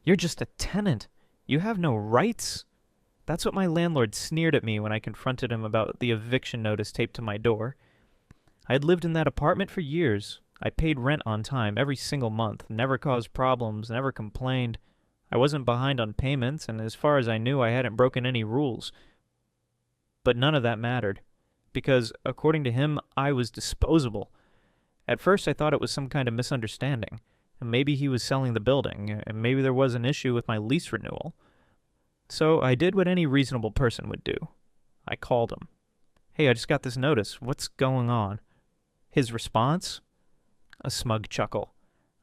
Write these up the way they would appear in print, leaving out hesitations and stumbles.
You're just a tenant. You have no rights." That's what my landlord sneered at me when I confronted him about the eviction notice taped to my door. I had lived in that apartment for years. I paid rent on time every single month, never caused problems, never complained. I wasn't behind on payments, and as far as I knew, I hadn't broken any rules. But none of that mattered, because, according to him, I was disposable. At first, I thought it was some kind of misunderstanding, and maybe he was selling the building, and maybe there was an issue with my lease renewal. So I did what any reasonable person would do. I called him. "Hey, I just got this notice. What's going on?" His response? A smug chuckle.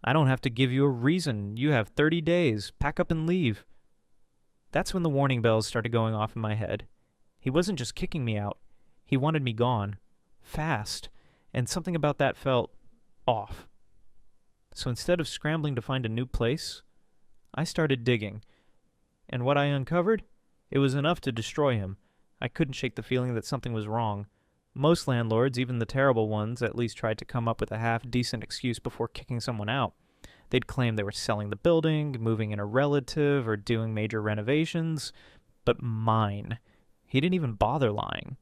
"I don't have to give you a reason. You have 30 days. Pack up and leave." That's when the warning bells started going off in my head. He wasn't just kicking me out. He wanted me gone. Fast. And something about that felt off. So instead of scrambling to find a new place, I started digging. And what I uncovered? It was enough to destroy him. I couldn't shake the feeling that something was wrong. Most landlords, even the terrible ones, at least tried to come up with a half-decent excuse before kicking someone out. They'd claim they were selling the building, moving in a relative, or doing major renovations. But mine. He didn't even bother lying.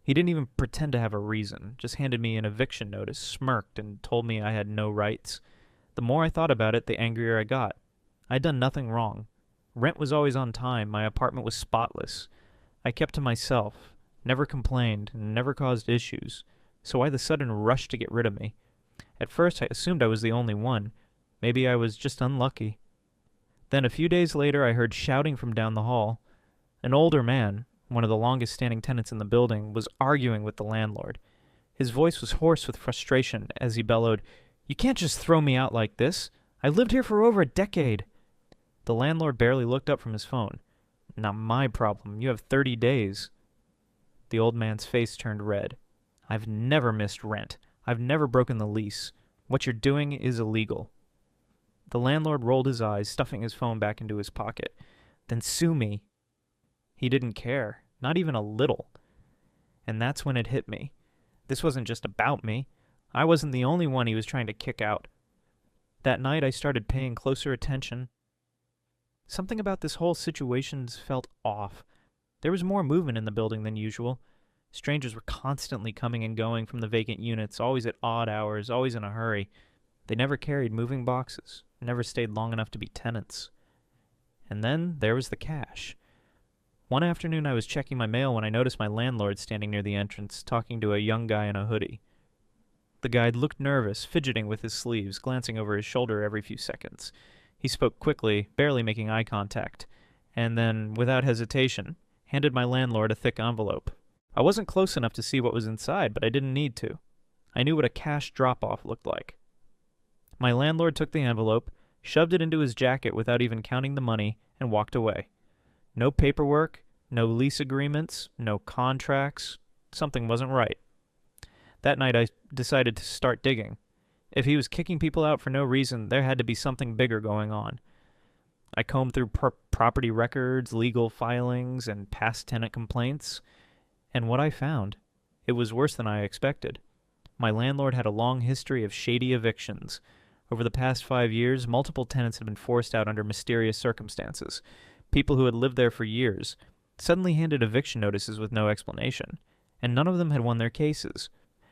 He didn't even pretend to have a reason, just handed me an eviction notice, smirked, and told me I had no rights. The more I thought about it, the angrier I got. I'd done nothing wrong. Rent was always on time, my apartment was spotless. I kept to myself, never complained, and never caused issues. So why the sudden rush to get rid of me? At first I assumed I was the only one. Maybe I was just unlucky. Then a few days later I heard shouting from down the hall. An older man, one of the longest-standing tenants in the building, was arguing with the landlord. His voice was hoarse with frustration as he bellowed, "You can't just throw me out like this. I lived here for over a decade." The landlord barely looked up from his phone. "Not my problem. You have 30 days. The old man's face turned red. "I've never missed rent. I've never broken the lease. What you're doing is illegal." The landlord rolled his eyes, stuffing his phone back into his pocket. "Then sue me." He didn't care, not even a little. And that's when it hit me. This wasn't just about me. I wasn't the only one he was trying to kick out. That night I started paying closer attention. Something about this whole situation felt off. There was more movement in the building than usual. Strangers were constantly coming and going from the vacant units, always at odd hours, always in a hurry. They never carried moving boxes, never stayed long enough to be tenants. And then there was the cash. One afternoon I was checking my mail when I noticed my landlord standing near the entrance, talking to a young guy in a hoodie. The guy looked nervous, fidgeting with his sleeves, glancing over his shoulder every few seconds. He spoke quickly, barely making eye contact, and then, without hesitation, handed my landlord a thick envelope. I wasn't close enough to see what was inside, but I didn't need to. I knew what a cash drop-off looked like. My landlord took the envelope, shoved it into his jacket without even counting the money, and walked away. No paperwork, no lease agreements, no contracts. Something wasn't right. That night I decided to start digging. If he was kicking people out for no reason, there had to be something bigger going on. I combed through property records, legal filings, and past tenant complaints, and what I found, it was worse than I expected. My landlord had a long history of shady evictions. Over the past 5 years, multiple tenants had been forced out under mysterious circumstances. People who had lived there for years suddenly handed eviction notices with no explanation, and none of them had won their cases,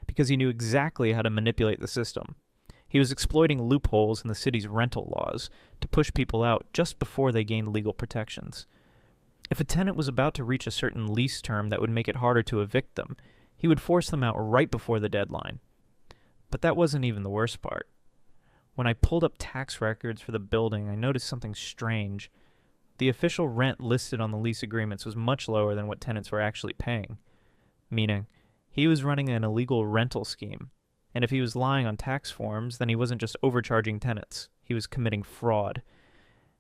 because he knew exactly how to manipulate the system. He was exploiting loopholes in the city's rental laws to push people out just before they gained legal protections. If a tenant was about to reach a certain lease term that would make it harder to evict them, he would force them out right before the deadline. But that wasn't even the worst part. When I pulled up tax records for the building, I noticed something strange. The official rent listed on the lease agreements was much lower than what tenants were actually paying, meaning he was running an illegal rental scheme. And if he was lying on tax forms, then he wasn't just overcharging tenants. He was committing fraud.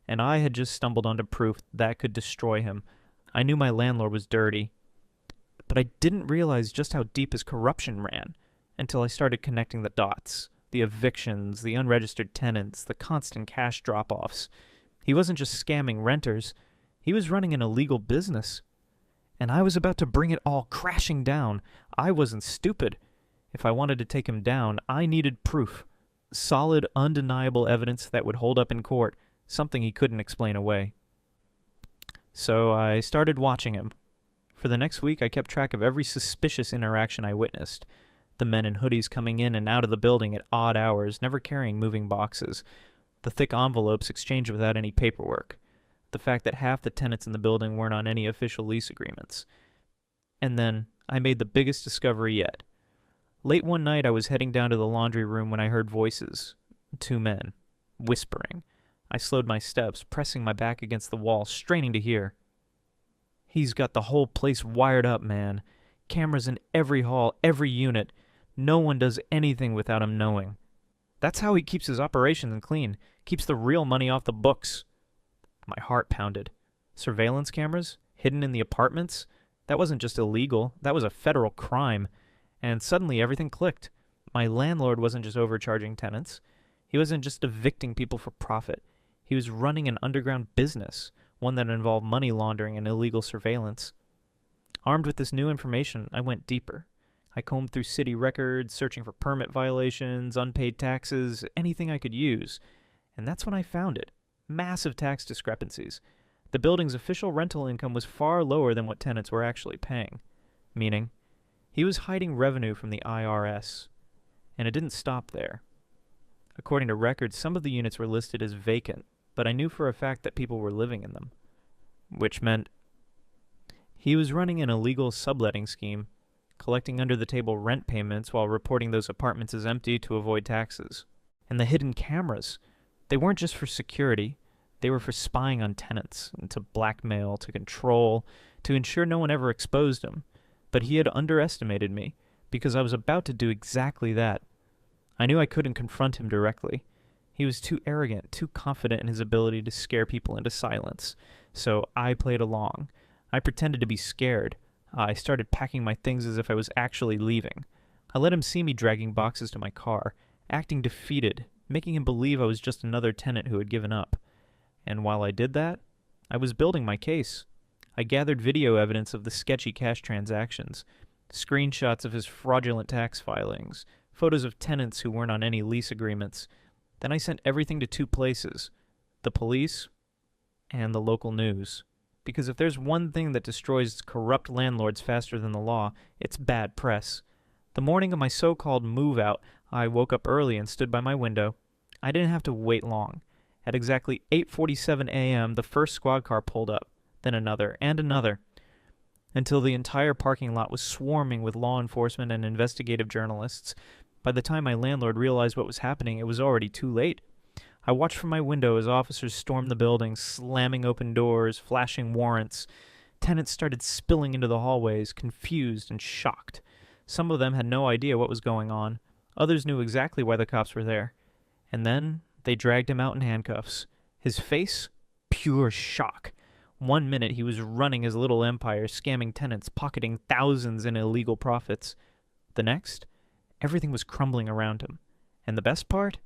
And I had just stumbled onto proof that could destroy him. I knew my landlord was dirty. But I didn't realize just how deep his corruption ran until I started connecting the dots. The evictions, the unregistered tenants, the constant cash drop-offs. He wasn't just scamming renters. He was running an illegal business. And I was about to bring it all crashing down. I wasn't stupid. If I wanted to take him down, I needed proof. Solid, undeniable evidence that would hold up in court. something he couldn't explain away. So I started watching him. For the next week, I kept track of every suspicious interaction I witnessed. The men in hoodies coming in and out of the building at odd hours, never carrying moving boxes. The thick envelopes exchanged without any paperwork. The fact that half the tenants in the building weren't on any official lease agreements. And then, I made the biggest discovery yet. Late one night, I was heading down to the laundry room when I heard voices. 2 men. Whispering. I slowed my steps, pressing my back against the wall, straining to hear. "He's got the whole place wired up, man. Cameras in every hall, every unit. No one does anything without him knowing. That's how he keeps his operations clean, keeps the real money off the books." My heart pounded. Surveillance cameras? Hidden in the apartments? That wasn't just illegal, that was a federal crime. And suddenly everything clicked. My landlord wasn't just overcharging tenants. He wasn't just evicting people for profit. He was running an underground business, one that involved money laundering and illegal surveillance. Armed with this new information, I went deeper. I combed through city records, searching for permit violations, unpaid taxes, anything I could use. And that's when I found it. Massive tax discrepancies. The building's official rental income was far lower than what tenants were actually paying. Meaning, he was hiding revenue from the IRS. And it didn't stop there. According to records, some of the units were listed as vacant, but I knew for a fact that people were living in them. Which meant he was running an illegal subletting scheme, collecting under-the-table rent payments while reporting those apartments as empty to avoid taxes. And the hidden cameras, they weren't just for security, they were for spying on tenants, and to blackmail, to control, to ensure no one ever exposed him. But he had underestimated me, because I was about to do exactly that. I knew I couldn't confront him directly. He was too arrogant, too confident in his ability to scare people into silence. So I played along. I pretended to be scared. I started packing my things as if I was actually leaving. I let him see me dragging boxes to my car, acting defeated, making him believe I was just another tenant who had given up. And while I did that, I was building my case. I gathered video evidence of the sketchy cash transactions, screenshots of his fraudulent tax filings, photos of tenants who weren't on any lease agreements. Then I sent everything to 2 places, the police and the local news. Because if there's one thing that destroys corrupt landlords faster than the law, it's bad press. The morning of my so-called move-out, I woke up early and stood by my window. I didn't have to wait long. At exactly 8:47 a.m., the first squad car pulled up, then another, and another, until the entire parking lot was swarming with law enforcement and investigative journalists. By the time my landlord realized what was happening, it was already too late. I watched from my window as officers stormed the building, slamming open doors, flashing warrants. Tenants started spilling into the hallways, confused and shocked. Some of them had no idea what was going on. Others knew exactly why the cops were there. And then they dragged him out in handcuffs. His face? Pure shock. One minute he was running his little empire, scamming tenants, pocketing thousands in illegal profits. The next, everything was crumbling around him. And the best part?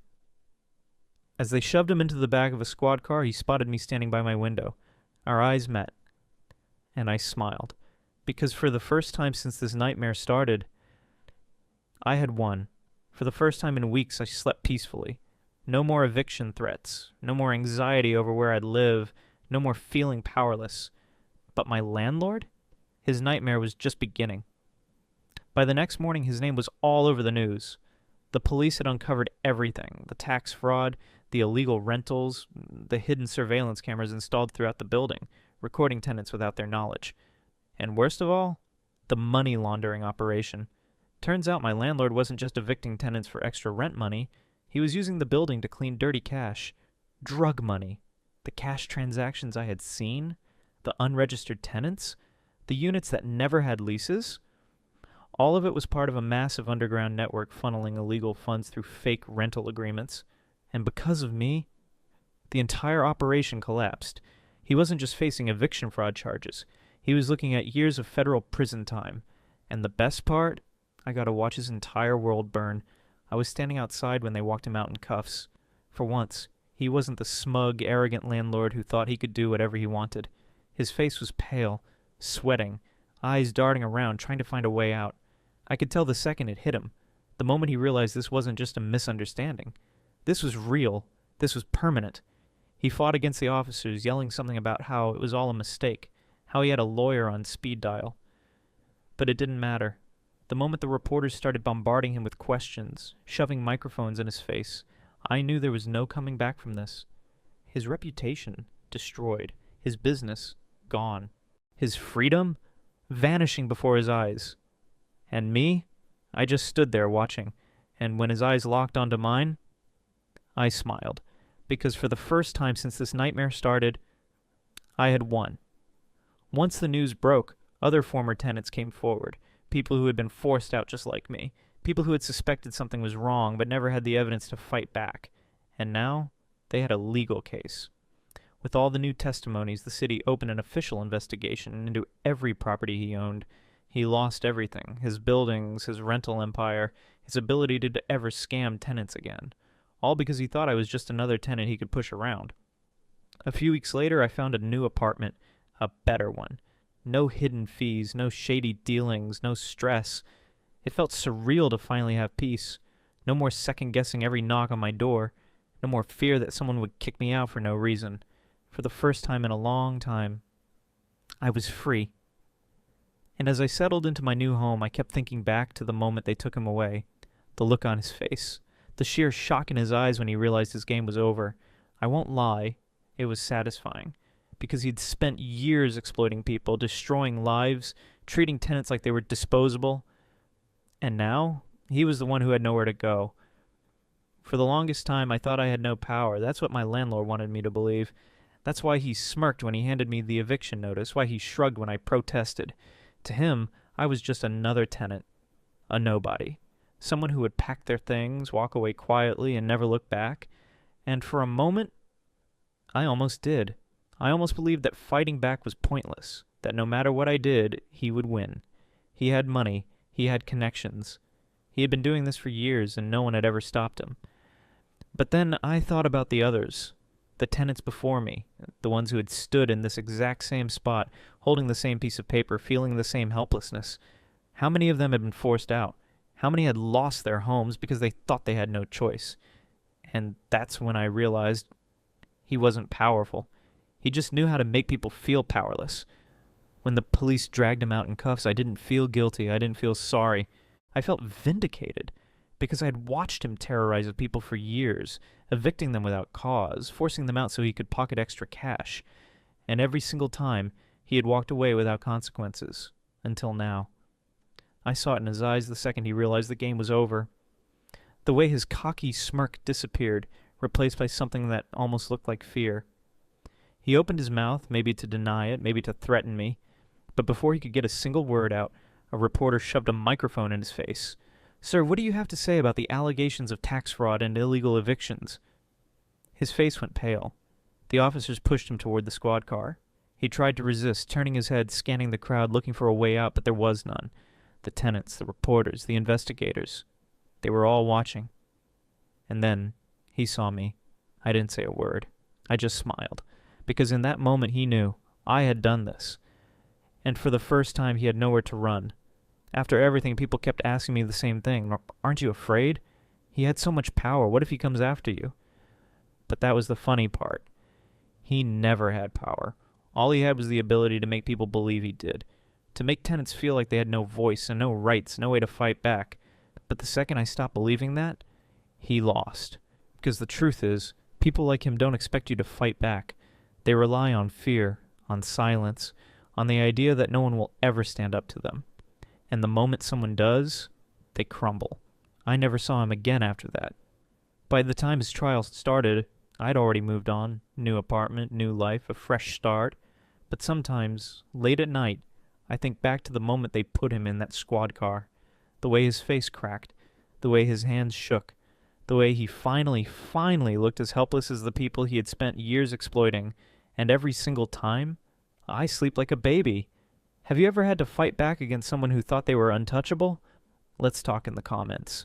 As they shoved him into the back of a squad car, he spotted me standing by my window. Our eyes met. And I smiled. Because for the first time since this nightmare started, I had won. For the first time in weeks, I slept peacefully. No more eviction threats. No more anxiety over where I'd live. No more feeling powerless. But my landlord? His nightmare was just beginning. By the next morning, his name was all over the news. The police had uncovered everything. The tax fraud, the illegal rentals, the hidden surveillance cameras installed throughout the building, recording tenants without their knowledge. And worst of all, the money laundering operation. Turns out my landlord wasn't just evicting tenants for extra rent money. He was using the building to clean dirty cash. Drug money. The cash transactions I had seen. The unregistered tenants. The units that never had leases. All of it was part of a massive underground network funneling illegal funds through fake rental agreements. And because of me, the entire operation collapsed. He wasn't just facing eviction fraud charges. He was looking at years of federal prison time. And the best part? I got to watch his entire world burn. I was standing outside when they walked him out in cuffs. For once, he wasn't the smug, arrogant landlord who thought he could do whatever he wanted. His face was pale, sweating, eyes darting around, trying to find a way out. I could tell the second it hit him, the moment he realized this wasn't just a misunderstanding. This was real. This was permanent. He fought against the officers, yelling something about how it was all a mistake, how he had a lawyer on speed dial. But it didn't matter. The moment the reporters started bombarding him with questions, shoving microphones in his face, I knew there was no coming back from this. His reputation destroyed, his business gone, his freedom vanishing before his eyes. And me? I just stood there watching, and when his eyes locked onto mine, I smiled, because for the first time since this nightmare started, I had won. Once the news broke, other former tenants came forward, people who had been forced out just like me, people who had suspected something was wrong but never had the evidence to fight back. And now, they had a legal case. With all the new testimonies, the city opened an official investigation into every property he owned. He lost everything, his buildings, his rental empire, his ability to ever scam tenants again. All because he thought I was just another tenant he could push around. A few weeks later, I found a new apartment, a better one. No hidden fees, no shady dealings, no stress. It felt surreal to finally have peace. No more second-guessing every knock on my door. No more fear that someone would kick me out for no reason. For the first time in a long time, I was free. And as I settled into my new home, I kept thinking back to the moment they took him away. The look on his face. The sheer shock in his eyes when he realized his game was over. I won't lie, it was satisfying. Because he'd spent years exploiting people, destroying lives, treating tenants like they were disposable. And now, he was the one who had nowhere to go. For the longest time, I thought I had no power. That's what my landlord wanted me to believe. That's why he smirked when he handed me the eviction notice, why he shrugged when I protested. To him, I was just another tenant, a nobody. Someone who would pack their things, walk away quietly, and never look back. And for a moment, I almost did. I almost believed that fighting back was pointless, that no matter what I did, he would win. He had money, he had connections. He had been doing this for years, and no one had ever stopped him. But then I thought about the others, the tenants before me, the ones who had stood in this exact same spot, holding the same piece of paper, feeling the same helplessness. How many of them had been forced out? How many had lost their homes because they thought they had no choice? And that's when I realized he wasn't powerful. He just knew how to make people feel powerless. When the police dragged him out in cuffs, I didn't feel guilty. I didn't feel sorry. I felt vindicated because I had watched him terrorize people for years, evicting them without cause, forcing them out so he could pocket extra cash. And every single time, he had walked away without consequences. Until now. I saw it in his eyes the second he realized the game was over. The way his cocky smirk disappeared, replaced by something that almost looked like fear. He opened his mouth, maybe to deny it, maybe to threaten me, but before he could get a single word out, a reporter shoved a microphone in his face. "Sir, what do you have to say about the allegations of tax fraud and illegal evictions?" His face went pale. The officers pushed him toward the squad car. He tried to resist, turning his head, scanning the crowd, looking for a way out, but there was none. The tenants, the reporters, the investigators. They were all watching. And then, he saw me. I didn't say a word. I just smiled. Because in that moment he knew I had done this. And for the first time he had nowhere to run. After everything, people kept asking me the same thing. "Aren't you afraid? He had so much power. What if he comes after you?" But that was the funny part. He never had power. All he had was the ability to make people believe he did. To make tenants feel like they had no voice and no rights, no way to fight back. But the second I stopped believing that, he lost. Because the truth is, people like him don't expect you to fight back. They rely on fear, on silence, on the idea that no one will ever stand up to them. And the moment someone does, they crumble. I never saw him again after that. By the time his trial started, I'd already moved on. New apartment, new life, a fresh start. But sometimes, late at night, I think back to the moment they put him in that squad car. The way his face cracked. The way his hands shook. The way he finally looked as helpless as the people he had spent years exploiting. And every single time, I sleep like a baby. Have you ever had to fight back against someone who thought they were untouchable? Let's talk in the comments.